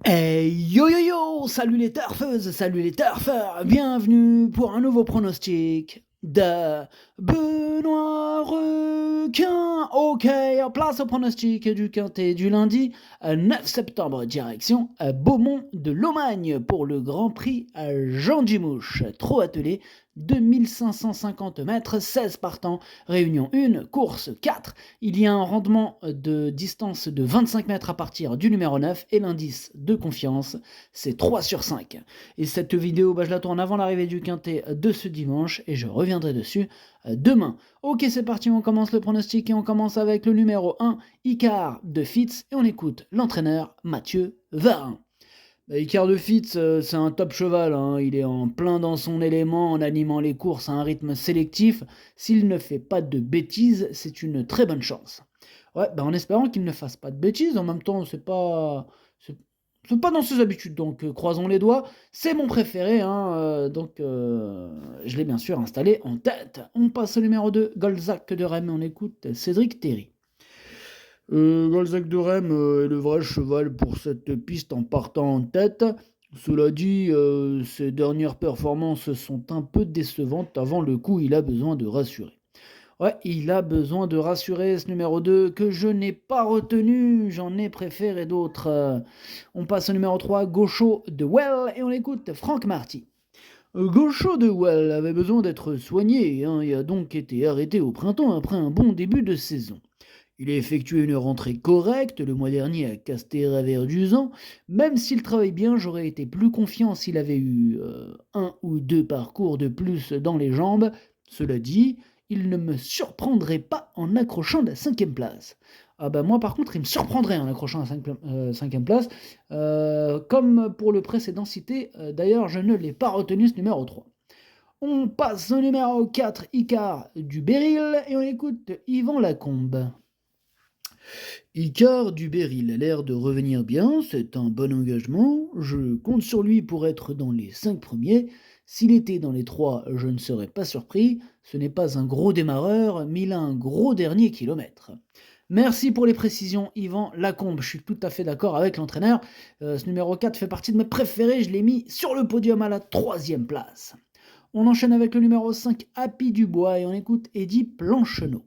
Yo yo yo, salut les turfeuses, salut les turfeurs, bienvenue pour un nouveau pronostic de Benoît Requin. Ok, place au pronostic du quintet du lundi 9 septembre, direction Beaumont de Lomagne pour le Grand Prix Jean Dumouche. Trop attelé, 2550 mètres, 16 partants, réunion 1, course 4. Il y a un rendement de distance de 25 mètres à partir du numéro 9 et l'indice de confiance, c'est 3 sur 5. Et cette vidéo, je la tourne avant l'arrivée du quintet de ce dimanche et je reviendrai dessus demain. Ok, c'est parti, on commence le pronostic et on commence avec le numéro 1, Icar de Fitz, et on écoute l'entraîneur Mathieu Varin. Icar de Fitz, c'est un top cheval, hein. Il est en plein dans son élément en animant les courses à un rythme sélectif. S'il ne fait pas de bêtises, c'est une très bonne chance. Ouais, en espérant qu'il ne fasse pas de bêtises, en même temps, c'est pas dans ses habitudes, donc croisons les doigts. C'est mon préféré, hein, je l'ai bien sûr installé en tête. On passe au numéro 2, Golzac de Rennes, on écoute Cédric Terry. Golzac de Rem est le vrai cheval pour cette piste en partant en tête. Cela dit, ses dernières performances sont un peu décevantes. Avant le coup, il a besoin de rassurer. Ouais, il a besoin de rassurer ce numéro 2 que je n'ai pas retenu. J'en ai préféré d'autres. On passe au numéro 3, Gaucho de Well, et on écoute Franck Marty. Gaucho de Well avait besoin d'être soigné, hein, et a donc été arrêté au printemps après un bon début de saison. Il a effectué une rentrée correcte le mois dernier à Castéra-Verduzan. Même s'il travaille bien, j'aurais été plus confiant s'il avait eu un ou deux parcours de plus dans les jambes. Cela dit, il ne me surprendrait pas en accrochant la 5e place. Ah bah moi par contre, il me surprendrait en accrochant la 5e place. Comme pour le précédent cité, d'ailleurs je ne l'ai pas retenu ce numéro 3. On passe au numéro 4, Icar du Béryl, et on écoute Yvan Lacombe. Icar du Béryl a l'air de revenir bien, c'est un bon engagement, je compte sur lui pour être dans les 5 premiers. S'il était dans les 3, je ne serais pas surpris, ce n'est pas un gros démarreur, mais il a un gros dernier kilomètre. Merci pour les précisions, Yvan Lacombe, je suis tout à fait d'accord avec l'entraîneur. Ce numéro 4 fait partie de mes préférés, je l'ai mis sur le podium à la 3e place. On enchaîne avec le numéro 5, Happy Dubois, et on écoute Eddy Plancheneau.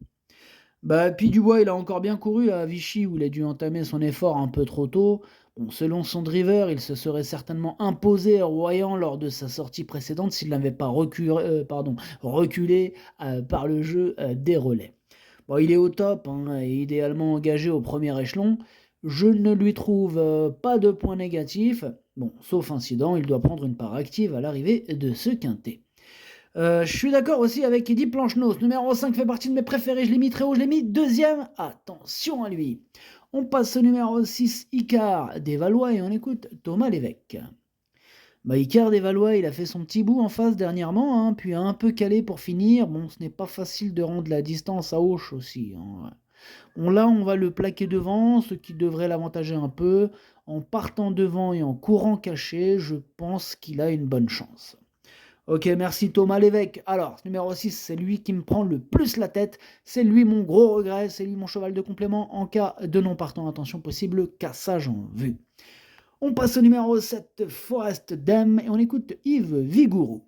Puis Dubois, il a encore bien couru à Vichy où il a dû entamer son effort un peu trop tôt. Bon, selon son driver, il se serait certainement imposé à Royan lors de sa sortie précédente s'il n'avait pas reculé par le jeu des relais. Bon, il est au top, hein, et idéalement engagé au premier échelon. Je ne lui trouve pas de points négatifs. Bon, sauf incident, il doit prendre une part active à l'arrivée de ce quintet. Je suis d'accord aussi avec Eddy Plancheneau. Ce numéro 5 fait partie de mes préférés. Je l'ai mis très haut, je l'ai mis deuxième. Attention à lui. On passe au numéro 6, Icar des Valois, et on écoute Thomas Lévesque. Icar des Valois, il a fait son petit bout en face dernièrement, hein, puis a un peu calé pour finir. Bon, ce n'est pas facile de rendre la distance à Auch aussi, hein. Là, on va le plaquer devant, ce qui devrait l'avantager un peu. En partant devant et en courant caché, je pense qu'il a une bonne chance. Ok, merci Thomas Lévesque. Alors, numéro 6, c'est lui qui me prend le plus la tête. C'est lui mon gros regret, c'est lui mon cheval de complément en cas de non partant. Attention, possible cassage en vue. On passe au numéro 7, Forest Dame, et on écoute Yves Vigourou.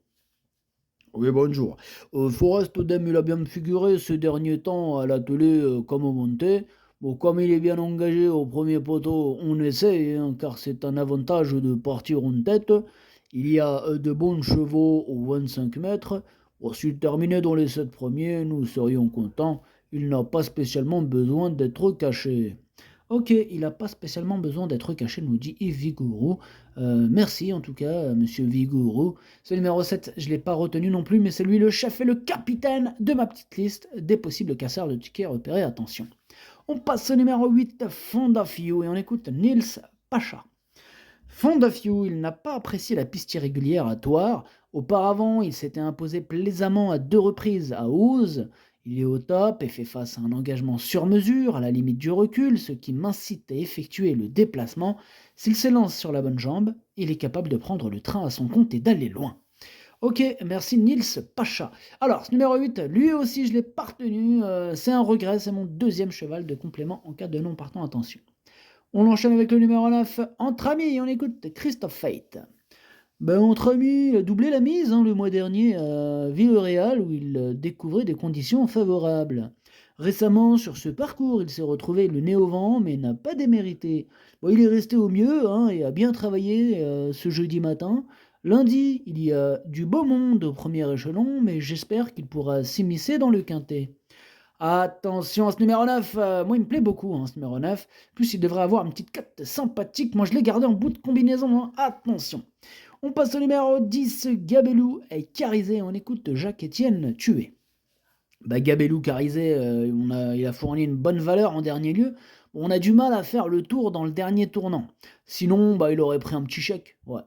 Oui, bonjour. Forest Dame, il a bien figuré ces derniers temps à la télé comme au monté. Bon, comme il est bien engagé au premier poteau, on essaie, hein, car c'est un avantage de partir en tête. Il y a de bons chevaux aux 25 mètres. S'il terminait dans les 7 premiers, nous serions contents. Il n'a pas spécialement besoin d'être caché. Ok, il n'a pas spécialement besoin d'être caché, nous dit Yves Vigourou. Merci en tout cas, monsieur Vigourou. Ce numéro 7, je ne l'ai pas retenu non plus, mais c'est lui le chef et le capitaine de ma petite liste des possibles casseurs de tickets repérés. Attention. On passe au numéro 8, Fonda Few, et on écoute Nils Pacha. Fonda Few, il n'a pas apprécié la piste irrégulière à Thouars. Auparavant, il s'était imposé plaisamment à 2 reprises à Ouse. Il est au top et fait face à un engagement sur mesure, à la limite du recul, ce qui m'incite à effectuer le déplacement. S'il s'élance sur la bonne jambe, il est capable de prendre le train à son compte et d'aller loin. Ok, merci Nils Pacha. Alors, ce numéro 8, lui aussi je l'ai pas retenu, c'est un regret, c'est mon deuxième cheval de complément en cas de non partant, attention. On enchaîne avec le numéro 9, Entre amis, on écoute Christophe Fate. Ben, entre amis, il a doublé la mise hein, le mois dernier à Villarreal où il découvrait des conditions favorables. Récemment, sur ce parcours, il s'est retrouvé le nez au vent, mais n'a pas démérité. Bon, il est resté au mieux hein, et a bien travaillé ce jeudi matin. Lundi, il y a du beau monde au premier échelon, mais j'espère qu'il pourra s'immiscer dans le quintet. Attention à ce numéro 9, moi il me plaît beaucoup hein, ce numéro 9. En plus, il devrait avoir une petite cote sympathique. Moi je l'ai gardé en bout de combinaison, hein. Attention. On passe au numéro 10, Gabelou et Carizé. On écoute Jacques-Étienne Tué. Bah, Gabelou Carizé, il a fourni une bonne valeur en dernier lieu. On a du mal à faire le tour dans le dernier tournant. Sinon, bah, il aurait pris un petit chèque. Ouais.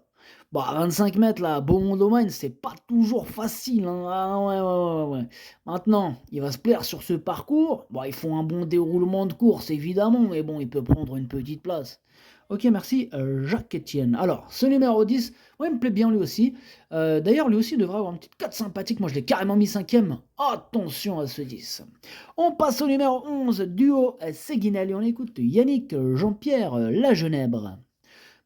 Bah, à 25 mètres, là, Beaumont-Domaine, c'est pas toujours facile. Hein. Ah, ouais, ouais, ouais, ouais. Maintenant, il va se plaire sur ce parcours. Bon, ils font un bon déroulement de course, évidemment, mais bon, il peut prendre une petite place. Ok, merci, Jacques-Étienne. Alors, ce numéro 10, ouais, il me plaît bien lui aussi. D'ailleurs, lui aussi devrait avoir une petite cote sympathique. Moi, je l'ai carrément mis cinquième. Attention à ce 10. On passe au numéro 11, duo Séguinel. Et on écoute Yannick Jean-Pierre Lagenèbre.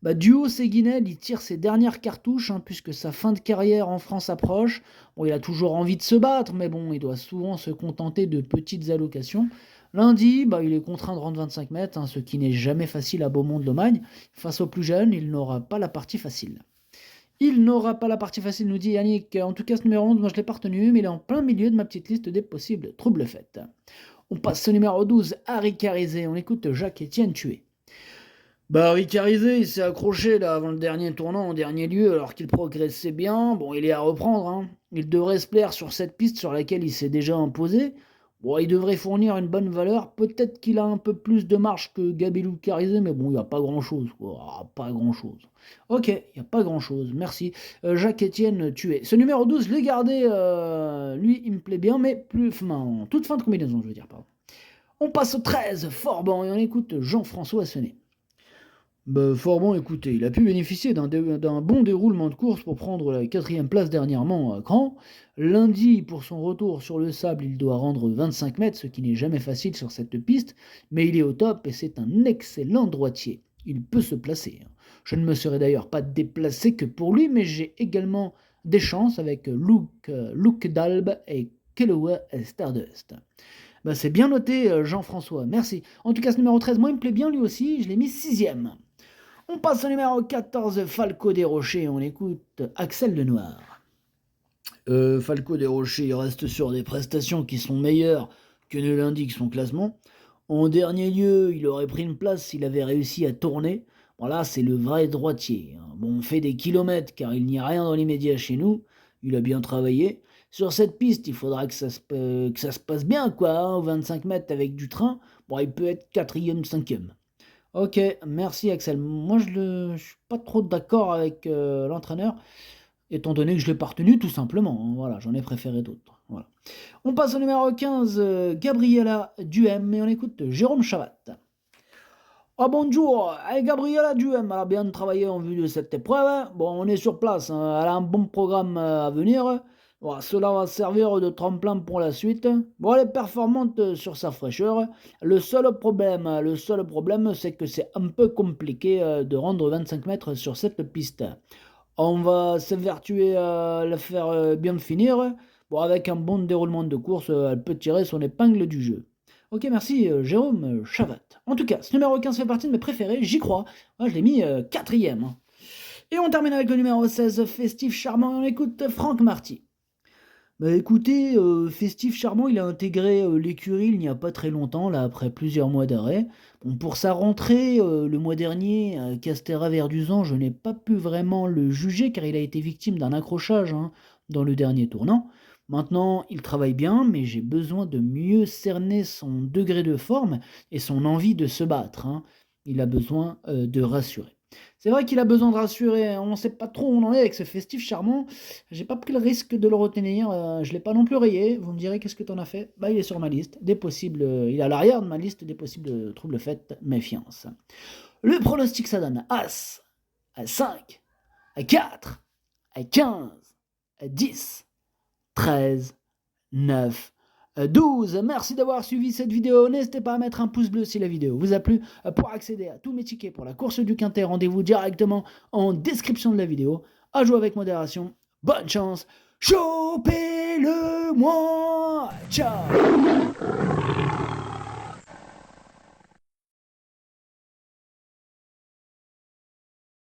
Bah, duo Séguinel, il tire ses dernières cartouches, hein, puisque sa fin de carrière en France approche. Bon, il a toujours envie de se battre, mais bon, il doit souvent se contenter de petites allocations. Lundi, bah, il est contraint de rendre 25 mètres, hein, ce qui n'est jamais facile à Beaumont-de-Lomagne. Face aux plus jeunes, il n'aura pas la partie facile. Il n'aura pas la partie facile, nous dit Yannick. En tout cas, ce numéro 11, moi je l'ai pas retenu, mais il est en plein milieu de ma petite liste des possibles troubles faits. On passe au numéro 12, Harry Carizé. On écoute Jacques-Étienne Tué. Bah, Ricarizé, il s'est accroché là avant le dernier tournant en dernier lieu alors qu'il progressait bien. Bon, il est à reprendre. Hein. Il devrait se plaire sur cette piste sur laquelle il s'est déjà imposé. Bon, il devrait fournir une bonne valeur. Peut-être qu'il a un peu plus de marge que Gabelou Carizé, mais bon, il n'y a pas grand-chose. Pas grand-chose. Ok, il n'y a pas grand-chose. Merci. Jacques-Étienne Tué. Ce numéro 12, je l'ai gardé. Lui, il me plaît bien, mais plus en toute fin de combinaison, je veux dire. Pardon. On passe au 13, Forban, et on écoute Jean-François Assenet. Bah, fort bon, écoutez, il a pu bénéficier d'un bon déroulement de course pour prendre la quatrième place dernièrement à Caen. Lundi, pour son retour sur le sable, il doit rendre 25 mètres, ce qui n'est jamais facile sur cette piste, mais il est au top et c'est un excellent droitier. Il peut se placer. Hein. Je ne me serais d'ailleurs pas déplacé que pour lui, mais j'ai également des chances avec Luke Dalb et Kellaway Stardust. Bah, c'est bien noté, Jean-François, merci. En tout cas, ce numéro 13, moi, il me plaît bien lui aussi, je l'ai mis sixième. On passe au numéro 14, Falco des Rochers. On écoute Axel Lenoir. Falco des Rochers, il reste sur des prestations qui sont meilleures que ne l'indique son classement. En dernier lieu, il aurait pris une place s'il avait réussi à tourner. Voilà, c'est le vrai droitier. Hein. Bon, on fait des kilomètres car il n'y a rien dans l'immédiat chez nous. Il a bien travaillé. Sur cette piste, il faudra que ça se passe bien, quoi. Hein, 25 mètres avec du train. Bon, il peut être quatrième, cinquième. Ok, merci Axel. Moi, je suis pas trop d'accord avec l'entraîneur, étant donné que je l'ai pas retenu tout simplement. Hein. Voilà, j'en ai préféré d'autres. Voilà. On passe au numéro 15, Gabriela Duhem, et on écoute Jérôme Chavat. Ah bonjour, Gabriela Duhem, elle a bien travaillé en vue de cette épreuve. Hein. Bon, on est sur place, hein. Elle a un bon programme à venir. Voilà, cela va servir de tremplin pour la suite. Bon, elle est performante sur sa fraîcheur. Le seul problème, c'est que c'est un peu compliqué de rendre 25 mètres sur cette piste. On va s'évertuer à la faire bien finir. Bon, avec un bon déroulement de course, elle peut tirer son épingle du jeu. Ok, merci Jérôme Chavat. En tout cas, ce numéro 15 fait partie de mes préférés, j'y crois. Moi, je l'ai mis quatrième. Hein. Et on termine avec le numéro 16, Festif Charmant, et on écoute Franck Marty. Bah écoutez, Festif Charmant, il a intégré l'écurie il n'y a pas très longtemps, là, après plusieurs mois d'arrêt. Bon, pour sa rentrée, le mois dernier, à Castéra-Verduzan, je n'ai pas pu vraiment le juger car il a été victime d'un accrochage hein, dans le dernier tournant. Maintenant, il travaille bien, mais j'ai besoin de mieux cerner son degré de forme et son envie de se battre. Hein. Il a besoin de rassurer. C'est vrai qu'il a besoin de rassurer, on ne sait pas trop où on en est avec ce Festif Charmant. J'ai pas pris le risque de le retenir, je l'ai pas non plus rayé. Vous me direz qu'est-ce que t'en as fait? Bah il est sur ma liste, des possibles, il est à l'arrière de ma liste des possibles troubles faits, méfiance. Le pronostic ça donne As, à 5, à 4, à 15, à 10, 13, 9, 12. Merci d'avoir suivi cette vidéo. N'hésitez pas à mettre un pouce bleu si la vidéo vous a plu. Pour accéder à tous mes tickets pour la course du Quintet, rendez-vous directement en description de la vidéo. À jouer avec modération. Bonne chance. Chopez-le moi. Ciao.